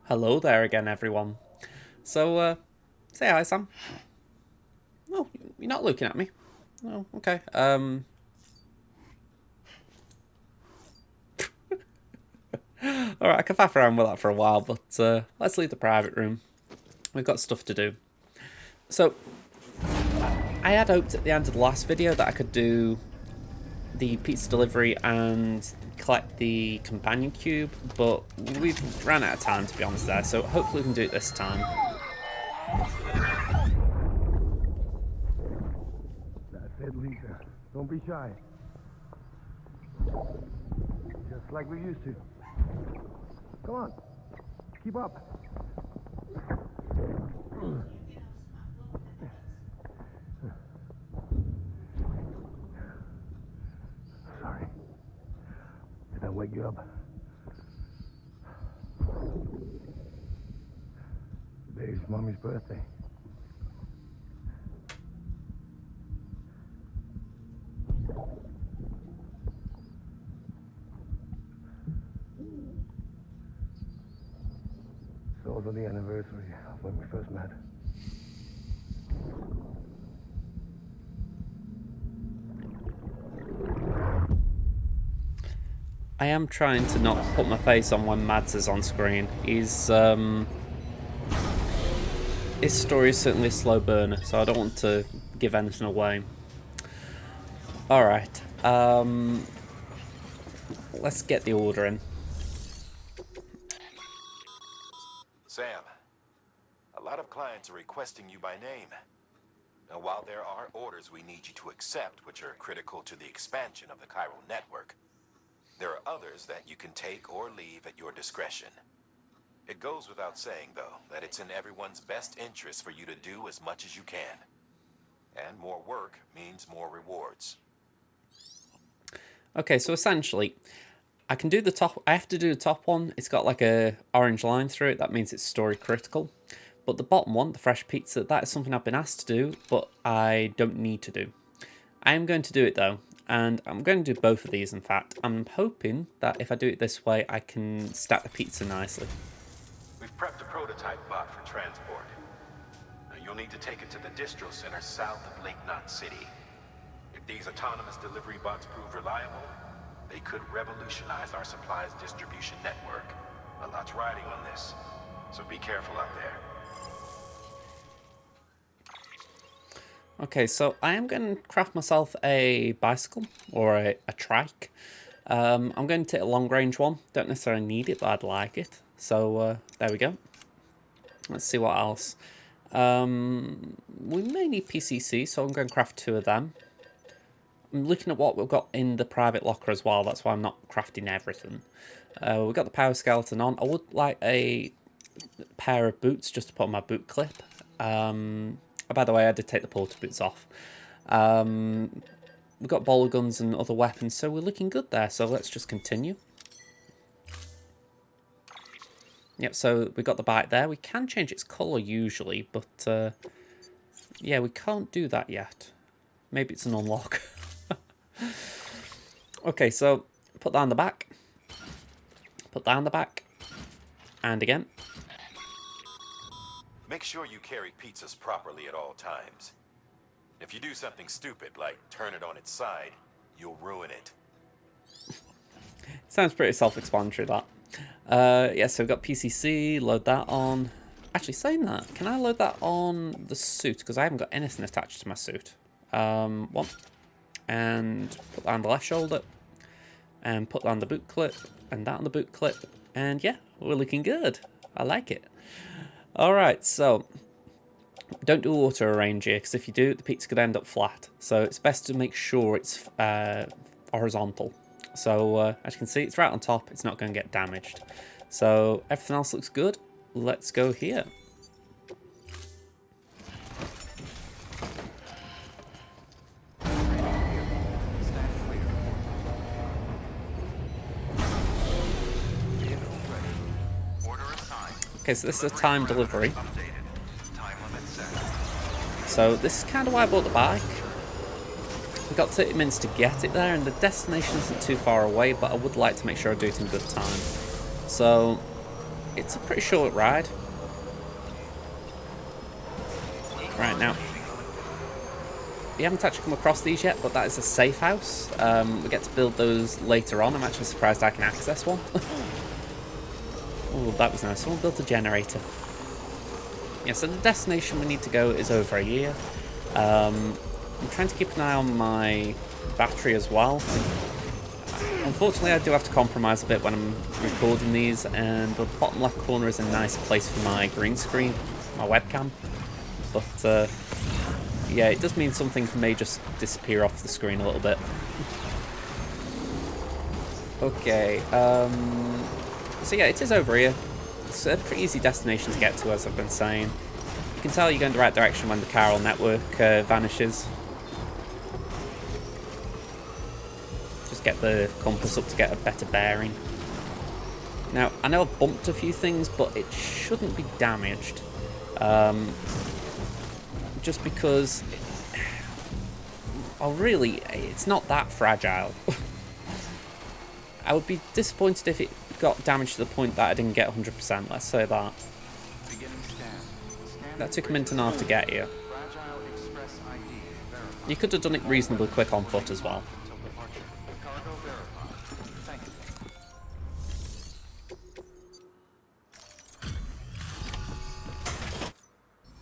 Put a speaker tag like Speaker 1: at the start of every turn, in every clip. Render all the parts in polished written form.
Speaker 1: Hello there again, everyone. Say hi, Sam. Oh, you're not looking at me. Oh, okay. Alright, I can faff around with that for a while, but let's leave the private room. We've got stuff to do. So, I had hoped at the end of the last video that I could do the pizza delivery and collect the companion cube, but we've ran out of time, to be honest there, so hopefully we can do it this time.
Speaker 2: That's it, Lisa. Don't be shy. Just like we used to. Come on. Keep up. Sorry. Did I wake you up? Today's Mommy's birthday. It's also the anniversary of when we first met.
Speaker 1: I am trying to not put my face on when Mads is on screen. His story is certainly a slow burner, so I don't want to give anything away. Alright, let's get the order in.
Speaker 3: Sam, a lot of clients are requesting you by name. Now, while there are orders we need you to accept, which are critical to the expansion of the chiral network, there are others that you can take or leave at your discretion. It goes without saying, though, that it's in everyone's best interest for you to do as much as you can. And more work means more rewards.
Speaker 1: Okay, so essentially, I can do the top. I have to do the top one. It's got like a orange line through it. That means it's story critical. But the bottom one, the fresh pizza, that is something I've been asked to do, but I don't need to do. I am going to do it though, and I'm going to do both of these. In fact, I'm hoping that if I do it this way, I can stack the pizza nicely.
Speaker 3: We've prepped a prototype bot for transport. Now, you'll need to take it to the distro center south of Lake Knot City. If these autonomous delivery bots prove reliable, they could revolutionize our supplies distribution network. A lot's riding on this, so be careful out there.
Speaker 1: Okay, so I am going to craft myself a bicycle or a trike. I'm going to take a long range one. Don't necessarily need it, but I'd like it. So there we go. Let's see what else. We may need PCC, so I'm going to craft 2 of them. I'm looking at what we've got in the private locker as well. That's why I'm not crafting everything. We've got the power skeleton on. I would like a pair of boots just to put on my boot clip. By the way, I did take the porter boots off. We've got bowler guns and other weapons, so we're looking good there. So let's just continue. Yep, so we've got the bike there. We can change its colour usually, but yeah, we can't do that yet. Maybe it's an unlock. Okay, so put that on the back. Put that on the back. And again.
Speaker 3: Make sure you carry pizzas properly at all times. If you do something stupid, like turn it on its side, you'll ruin it.
Speaker 1: Sounds pretty self-explanatory, that. Yeah, so we've got PCC, load that on. Actually, saying that, can I load that on the suit? Because I haven't got anything attached to my suit. One. And put that on the left shoulder. And put that on the boot clip. And that on the boot clip. And yeah, we're looking good. I like it. Alright, so don't do auto arrange here, because if you do, the pizza could end up flat. So it's best to make sure it's horizontal. So as you can see, it's right on top. It's not going to get damaged. So everything else looks good. Let's go here. Okay, so this is a time delivery. So this is kind of why I bought the bike. We've got 30 minutes to get it there, and the destination isn't too far away, but I would like to make sure I do it in good time. So it's a pretty short ride. Right now, we haven't actually come across these yet, but that is a safe house. We get to build those later on. I'm actually surprised I can access one. Oh, that was nice. Someone built a generator. Yeah, so the destination we need to go is over here. I'm trying to keep an eye on my battery as well. Unfortunately, I do have to compromise a bit when I'm recording these, and the bottom left corner is a nice place for my green screen, my webcam. But yeah, it does mean something may just disappear off the screen a little bit. Okay, so yeah, it is over here. It's a pretty easy destination to get to, as I've been saying. You can tell you're going the right direction when the chiral network vanishes. Just get the compass up to get a better bearing. Now, I know I've bumped a few things, but it shouldn't be damaged. Just because... oh, really, it's not that fragile. I would be disappointed if it got damaged to the point that I didn't get 100%, let's say that. That took a minute and a half to get here. You could have done it reasonably quick on foot as well.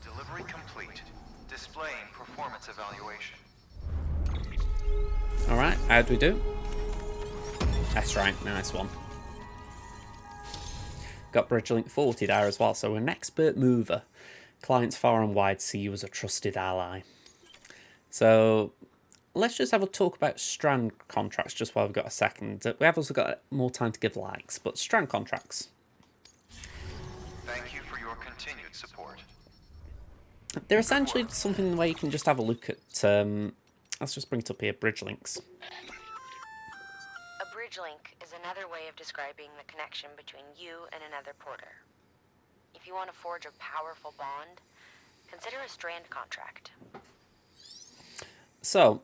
Speaker 4: Delivery complete. Displaying performance evaluation.
Speaker 1: Alright, how do we do? That's right, nice one. Got Bridge Link 40 there as well, so we're an expert mover. Clients far and wide see you as a trusted ally. So let's just have a talk about strand contracts just while we've got a second. We have also got more time to give likes, but strand contracts.
Speaker 4: Thank you for your continued support.
Speaker 1: They're essentially something where you can just have a look at, let's just bring it up here, bridge links.
Speaker 5: A bridge link is another way of describing the connection between you and another porter. If you want to forge a powerful bond, consider a strand contract.
Speaker 1: So,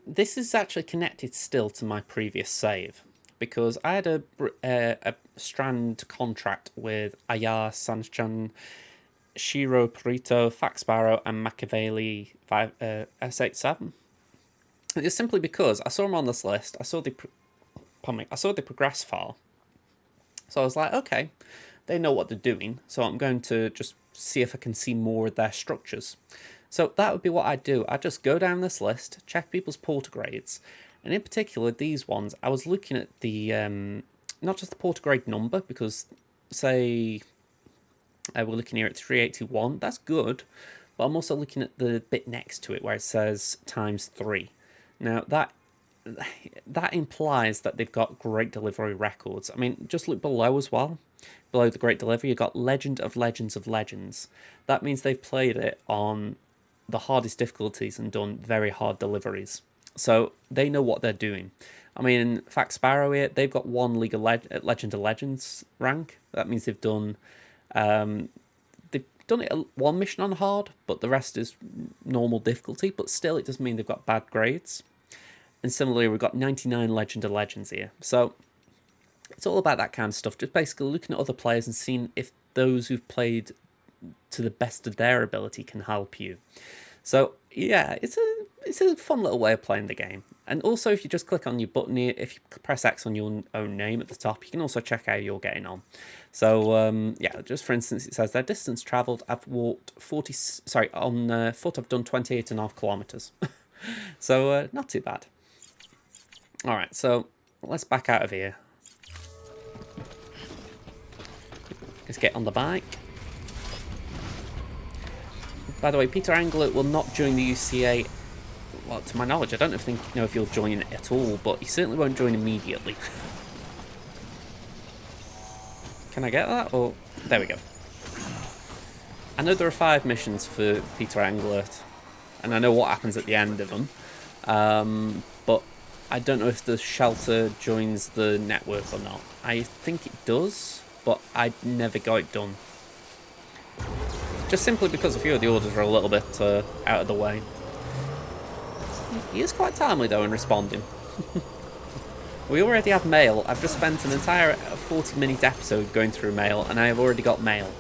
Speaker 1: this is actually connected still to my previous save, because I had a strand contract with Ayar, Sanchan, Shiro, Perito, Faxbarrow, and Machiavelli S87. It's simply because I saw them on this list. I saw the progress file, so I was like, okay, they know what they're doing, so I'm going to just see if I can see more of their structures. So that would be what I'd do. I'd just go down this list, check people's porter grades, and in particular these ones, I was looking at the, not just the porter grade number, because say we're looking here at 381, that's good, but I'm also looking at the bit next to it where it says ×3. Now that implies that they've got great delivery records. I mean, just look below as well. Below the great delivery, you've got Legend of Legends of Legends. That means they've played it on the hardest difficulties and done very hard deliveries. So they know what they're doing. I mean, in fact, Sparrow here, they've got one League of Legend of Legends rank. That means they've done it one mission on hard, but the rest is normal difficulty. But still, it doesn't mean they've got bad grades. And similarly, we've got 99 Legend of Legends here. So it's all about that kind of stuff. Just basically looking at other players and seeing if those who've played to the best of their ability can help you. So yeah, it's a fun little way of playing the game. And also, if you just click on your button here, if you press X on your own name at the top, you can also check how you're getting on. So yeah, just for instance, it says their distance travelled. I've walked on foot. I've done 28.5 kilometers. So not too bad. All right, so let's back out of here. Let's get on the bike. By the way, Peter Angler will not join the UCA. Well, to my knowledge, I don't know if he'll join it at all, but he certainly won't join immediately. Can I get that? Or there we go. I know there are 5 missions for Peter Angler, and I know what happens at the end of them. But I don't know if the shelter joins the network or not. I think it does, but I never got it done. Just simply because a few of the orders are a little bit out of the way. He is quite timely though in responding. We already have mail. I've just spent an entire 40-minute episode going through mail, and I have already got mail.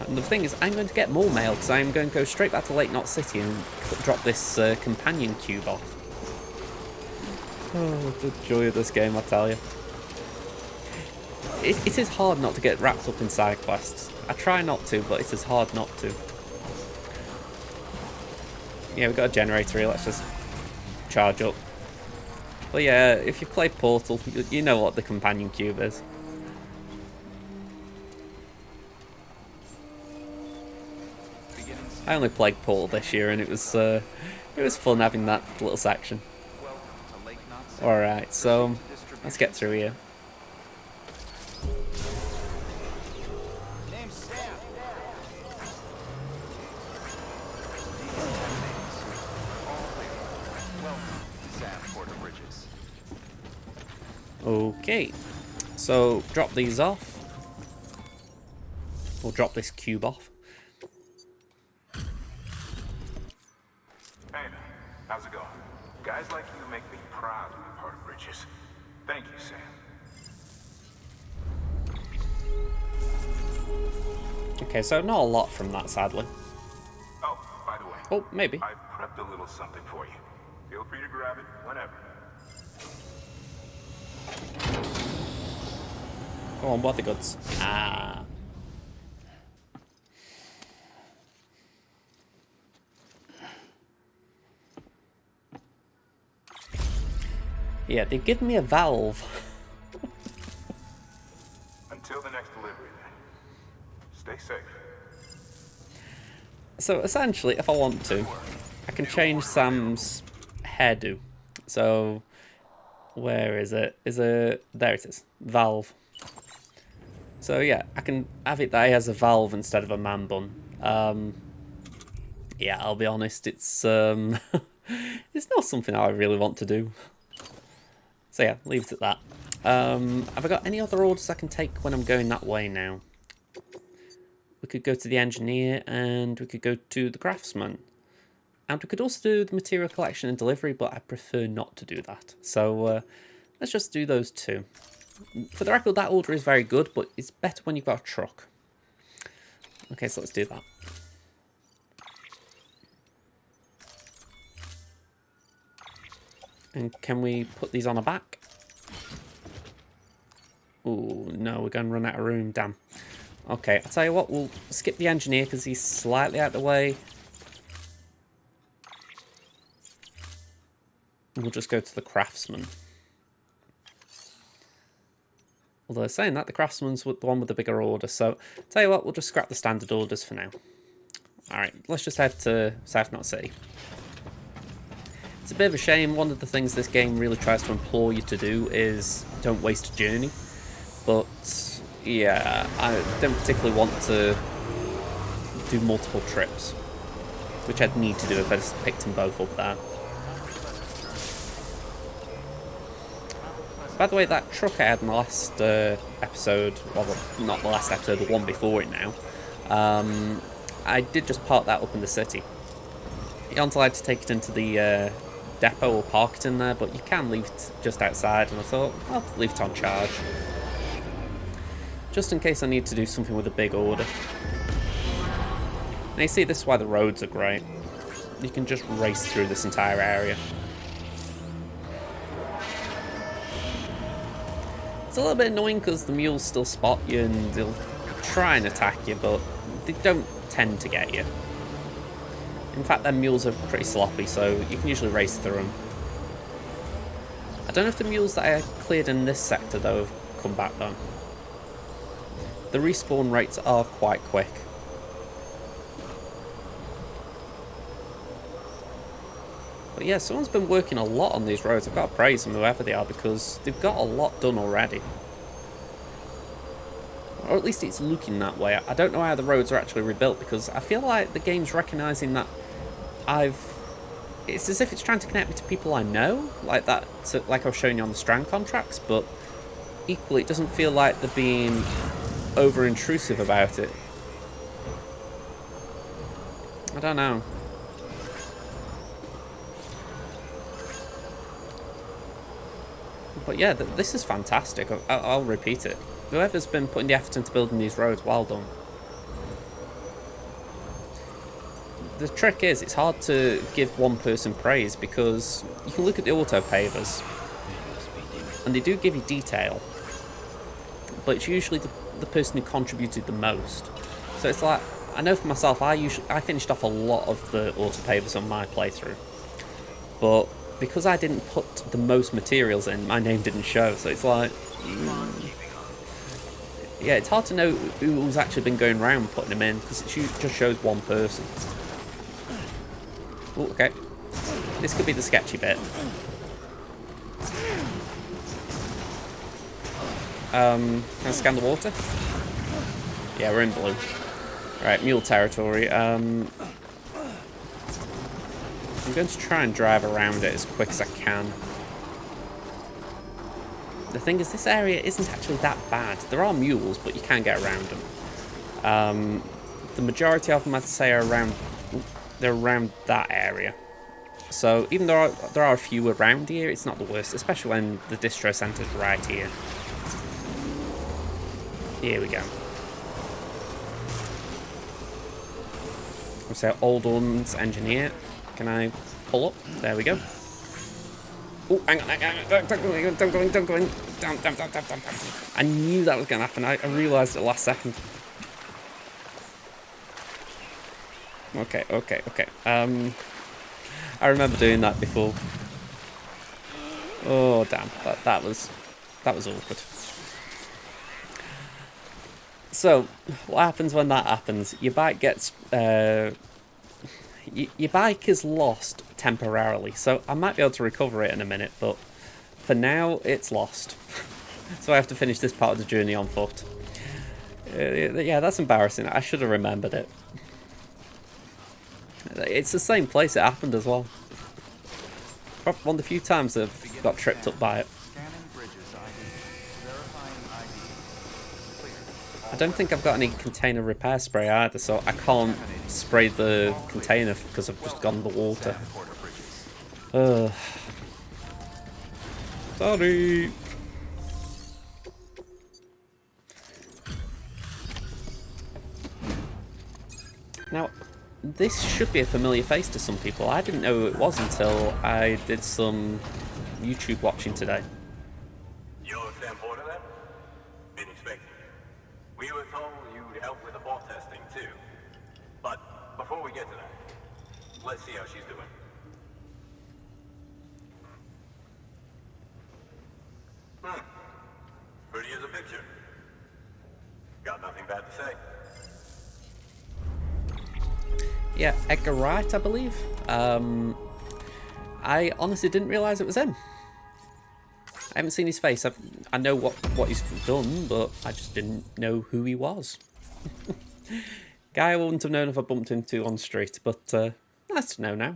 Speaker 1: And the thing is, I'm going to get more mail, because I'm going to go straight back to Lake Knot City and drop this companion cube off. Oh, the joy of this game, I tell you. It is hard not to get wrapped up in side quests. I try not to, but it is hard not to. Yeah, we've got a generator here, let's just charge up. But yeah, if you've played Portal, you know what the companion cube is. I only played Portal this year, and it was fun having that little section. Alright, so let's get through here. Okay, so drop these off. We'll drop this cube off.
Speaker 3: Hey, how's it going? Guys like you make me proud to be part of Bridges. Thank you, Sam.
Speaker 1: Okay, so not a lot from that, sadly.
Speaker 3: Oh, by the way.
Speaker 1: Oh, maybe.
Speaker 3: I prepped a little something for you. Feel free to grab it whenever.
Speaker 1: Go on, what are the goods? Ah. Yeah, they give me a valve.
Speaker 3: Until the next delivery, then. Stay safe.
Speaker 1: So essentially, if I want to, I can change Sam's hairdo. So where is it? There it is. Valve. So yeah, I can have it that he has a valve instead of a man bun. Yeah, I'll be honest, it's it's not something I really want to do. So yeah, leave it at that. Have I got any other orders I can take when I'm going that way now? We could go to the engineer, and we could go to the craftsman. And we could also do the material collection and delivery, but I prefer not to do that. So let's just do those two. For the record, that order is very good, but it's better when you've got a truck. Okay, so let's do that. And can we put these on a back? Oh no, we're going to run out of room, damn. Okay, I'll tell you what, we'll skip the engineer because he's slightly out of the way. We'll just go to the craftsman. Although saying that, the craftsman's the one with the bigger order, so tell you what, we'll just scrap the standard orders for now. Alright, let's just head to South Knot City. It's a bit of a shame. One of the things this game really tries to implore you to do is don't waste a journey. But yeah, I don't particularly want to do multiple trips, which I'd need to do if I just picked them both up there. By the way, that truck I had in the last episode, well, not the last episode, the one before it now, I did just park that up in the city. You aren't allowed to take it into the depot or park it in there, but you can leave it just outside, and I thought, I'll leave it on charge. Just in case I need to do something with a big order. Now you see, this is why the roads are great. You can just race through this entire area. It's a little bit annoying because the mules still spot you and they'll try and attack you, but they don't tend to get you. In fact, their mules are pretty sloppy, so you can usually race through them. I don't know if the mules that I cleared in this sector, though, have come back, though. The respawn rates are quite quick. But yeah, someone's been working a lot on these roads. I've got to praise them, whoever they are, because they've got a lot done already. Or at least it's looking that way. I don't know how the roads are actually rebuilt, because I feel like the game's recognising that it's as if it's trying to connect me to people I know, like that, like I was showing you on the Strand contracts, but equally it doesn't feel like they're being over-intrusive about it. I don't know. But yeah, this is fantastic. I'll repeat it. Whoever's been putting the effort into building these roads, well done. The trick is, it's hard to give one person praise because you can look at the auto pavers and they do give you detail, but it's usually the person who contributed the most. So it's like, I know for myself, I finished off a lot of the auto pavers on my playthrough, but because I didn't put the most materials in, my name didn't show. So it's like, yeah, it's hard to know who's actually been going around putting them in because it just shows one person. Oh, okay. This could be the sketchy bit. Can I scan the water? Yeah, we're in blue. Right, mule territory. I'm going to try and drive around it as quick as I can. The thing is, this area isn't actually that bad. There are mules, but you can get around them. The majority of them, I'd say, are around. They're around that area. So even though there are a few around here, it's not the worst, especially when the distro centre's right here. Here we go. So old one's engineer. Can I pull up? There we go. Oh, hang on. Don't go in. Down. I knew that was going to happen. I realised at the last second. Okay. I remember doing that before. Oh damn, that was awkward. So, what happens when that happens? Your bike gets your bike is lost temporarily. So I might be able to recover it in a minute, but for now it's lost. So I have to finish this part of the journey on foot. Yeah, that's embarrassing. I should have remembered it. It's the same place it happened as well. Probably one of the few times I've got tripped up by it. I don't think I've got any container repair spray either, so I can't spray the container because I've just gone in the water. Sorry. Now, this should be a familiar face to some people. I didn't know who it was until I did some YouTube watching today.
Speaker 3: You're Sam Porter then? Been expecting you. We were told you'd help with the vault testing too. But before we get to that, let's see how she's doing. Pretty as a picture. Got nothing bad to say.
Speaker 1: Yeah, Edgar Wright, I believe. I honestly didn't realise it was him. I haven't seen his face. I know what he's done, but I just didn't know who he was. Guy I wouldn't have known if I bumped into on the street, but nice to know now.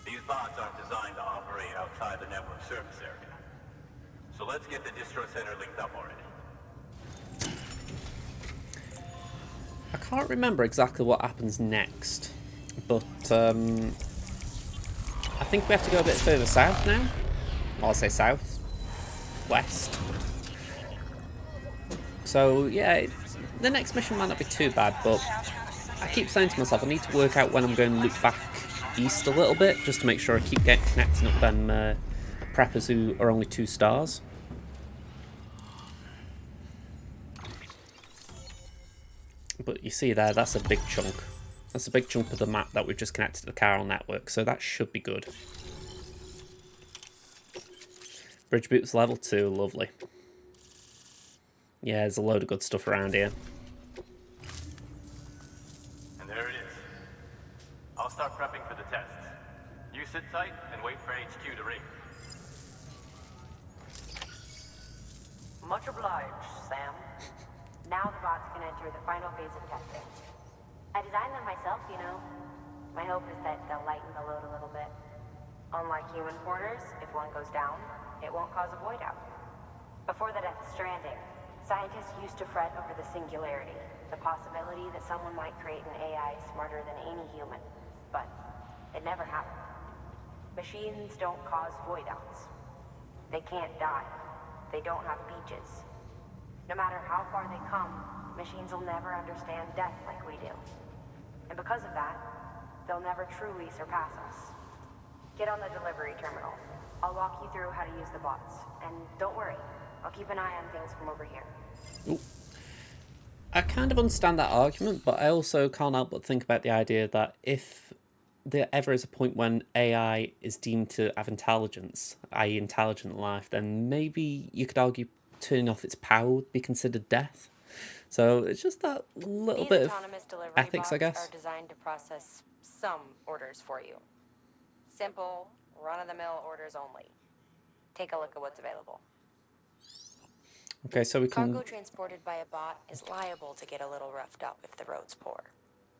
Speaker 3: These bots aren't designed to operate outside the network service area. So let's get the distro center linked up already.
Speaker 1: I can't remember exactly what happens next, but I think we have to go a bit further south now. Well, I'll say south, west. So yeah, the next mission might not be too bad, but I keep saying to myself I need to work out when I'm going to loop back east a little bit, just to make sure I keep connecting up them preppers who are only 2 stars. But you see there, that's a big chunk. That's a big chunk of the map that we've just connected to the chiral network, so that should be good. Bridge boots level 2, lovely. Yeah, there's a load of good stuff around here.
Speaker 3: And there it is. I'll start prepping for the test. You sit tight and wait for HQ to ring.
Speaker 5: Much obliged, Sam. Now the bots can enter the final phase of testing. I designed them myself, you know. My hope is that they'll lighten the load a little bit. Unlike human porters, if one goes down, it won't cause a void out. Before the death of Stranding, scientists used to fret over the singularity, the possibility that someone might create an AI smarter than any human. But it never happened. Machines don't cause void outs. They can't die. They don't have beaches. No matter how far they come, machines will never understand death like we do. And because of that, they'll never truly surpass us. Get on the delivery terminal. I'll walk you through how to use the bots. And don't worry, I'll keep an eye on things from over here.
Speaker 1: Ooh. I kind of understand that argument, but I also can't help but think about the idea that if there ever is a point when AI is deemed to have intelligence, i.e. intelligent life, then maybe you could argue turning off its power would be considered death. So it's just that little bit of ethics, I guess.
Speaker 5: These autonomous delivery bots are designed to process some orders for you. Simple, run-of-the-mill orders only. Take a look at what's available.
Speaker 1: Okay, so we can...
Speaker 5: Cargo transported by a bot is liable to get a little roughed up if the road's poor.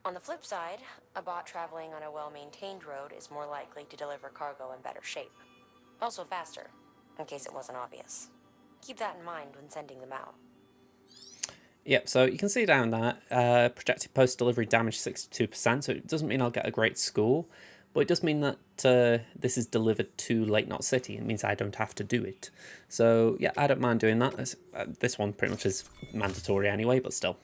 Speaker 5: On the flip side, a bot traveling on a well-maintained road is more likely to deliver cargo in better shape. Also faster, in case it wasn't obvious. Keep that in mind when sending them out.
Speaker 1: Yep, so you can see down that projected post-delivery damage 62%, so it doesn't mean I'll get a great score, but it does mean that this is delivered to Lake Knot City. It means I don't have to do it. So yeah, I don't mind doing that. This one pretty much is mandatory anyway, but still.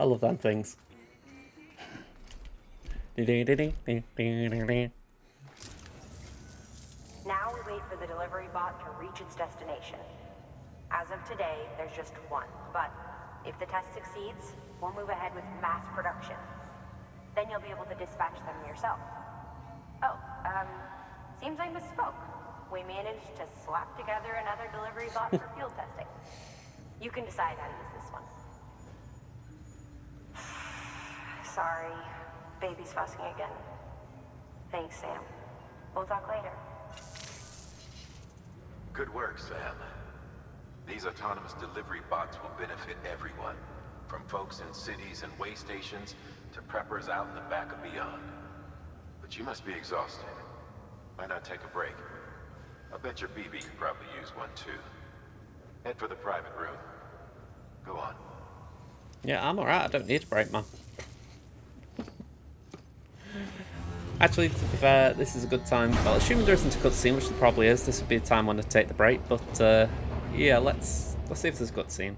Speaker 1: I love them things.
Speaker 5: Now we wait for the delivery bot to reach its destination. As of today, there's just one, but if the test succeeds, we'll move ahead with mass production. Then you'll be able to dispatch them yourself. Oh, seems I misspoke. We managed to slap together another delivery bot for field testing. You can decide how to use this one. Sorry, baby's fussing again. Thanks, Sam. We'll talk later.
Speaker 3: Good work, Sam. These autonomous delivery bots will benefit everyone, from folks in cities and way stations to preppers out in the back and beyond. But you must be exhausted. Why not take a break? I bet your BB could probably use one too. Head for the private room. Go on.
Speaker 1: Yeah, I'm alright. I don't need a break, man. Actually, to be fair, this is a good time. Well, assuming there isn't a cutscene, which there probably is, this would be a time when to take the break. But yeah, let's see if there's a cutscene.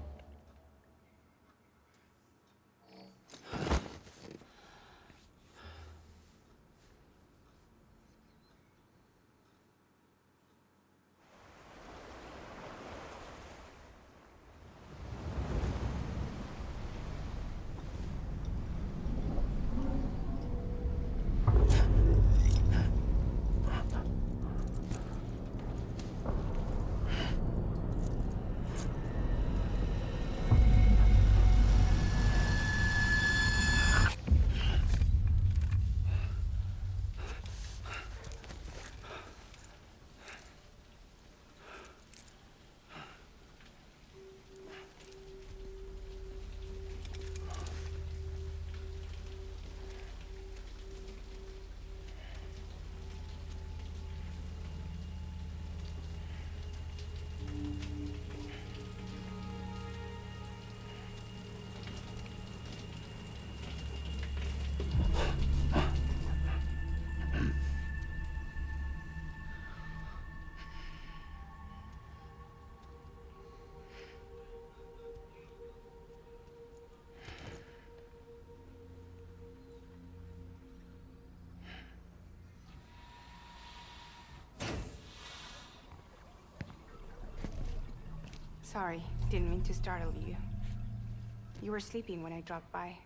Speaker 6: Sorry, didn't mean to startle you. You were sleeping when I dropped by.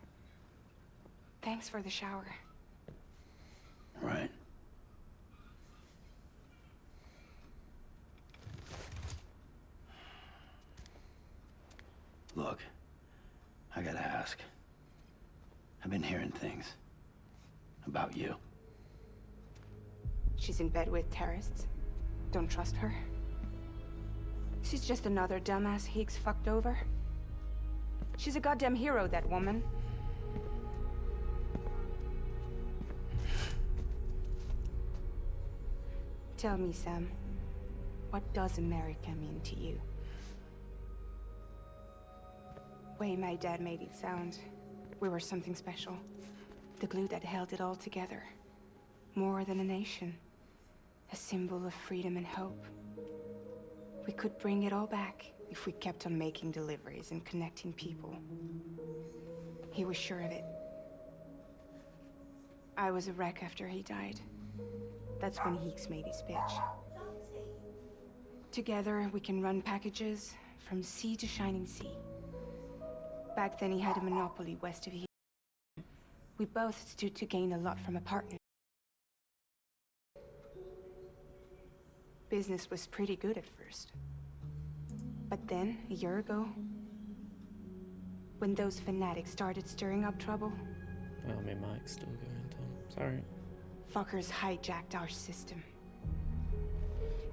Speaker 6: Thanks for the shower.
Speaker 7: Right. Look, I gotta ask. I've been hearing things about you.
Speaker 6: She's in bed with terrorists. Don't trust her. She's just another dumbass Higgs fucked over. She's a goddamn hero, that woman. Tell me, Sam, what does America mean to you? Way my dad made it sound, we were something special. The glue that held it all together. More than a nation. A symbol of freedom and hope. We could bring it all back if we kept on making deliveries and connecting people. He was sure of it. I was a wreck after he died. That's when Higgs made his pitch. Together, we can run packages from sea to shining sea. Back then, he had a monopoly west of here. We both stood to gain a lot from a partner. Business was pretty good at first. But then, a year ago, when those fanatics started stirring up trouble...
Speaker 1: Well, my mic's still going, Tom. Sorry.
Speaker 6: Fuckers hijacked our system.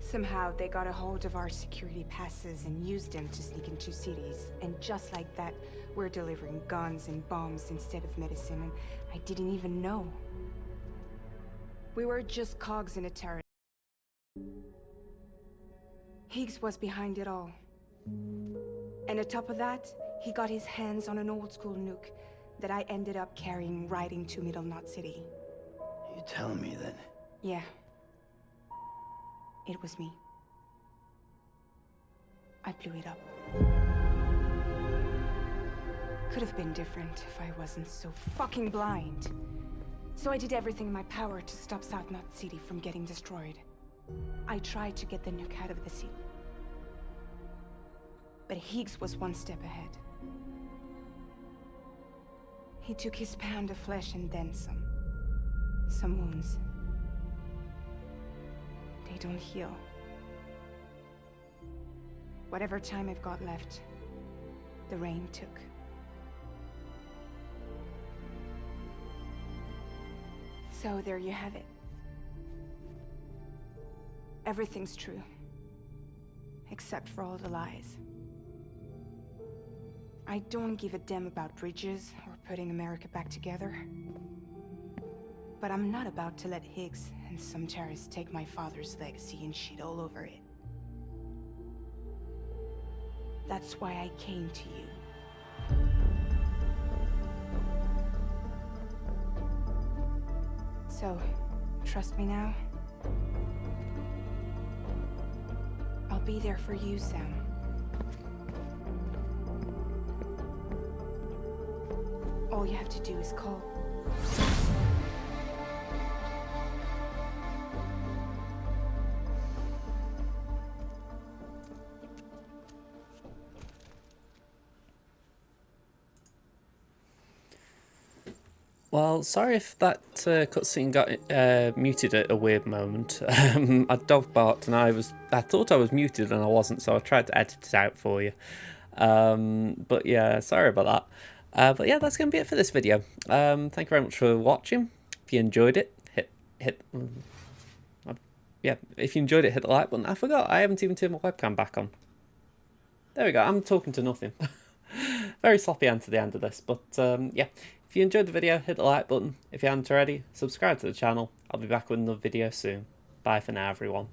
Speaker 6: Somehow, they got a hold of our security passes and used them to sneak into cities. And just like that, we're delivering guns and bombs instead of medicine, and I didn't even know. We were just cogs in a terror. Higgs was behind it all. And on top of that, he got his hands on an old-school nuke that I ended up carrying right into Middle Knot City.
Speaker 7: You tell me that...
Speaker 6: Yeah. It was me. I blew it up. Could have been different if I wasn't so fucking blind. So I did everything in my power to stop South Knot City from getting destroyed. I tried to get the nuke out of the city. But Higgs was one step ahead. He took his pound of flesh and then some. Some wounds. They don't heal. Whatever time I've got left, the rain took. So there you have it. Everything's true. Except for all the lies. I don't give a damn about bridges or putting America back together. But I'm not about to let Higgs and some terrorists take my father's legacy and shit all over it. That's why I came to you. So, trust me now? I'll be there for you, Sam. All you have to do is call.
Speaker 1: Well, sorry if that cutscene got muted at a weird moment. I dog barked and I thought I was muted and I wasn't, so I tried to edit it out for you. But yeah, sorry about that. But yeah, that's going to be it for this video. Thank you very much for watching. If you enjoyed it, hit if you enjoyed it, hit the like button. I forgot, I haven't even turned my webcam back on. There we go, I'm talking to nothing. Very sloppy end to the end of this, but yeah. If you enjoyed the video, hit the like button. If you haven't already, subscribe to the channel. I'll be back with another video soon. Bye for now, everyone.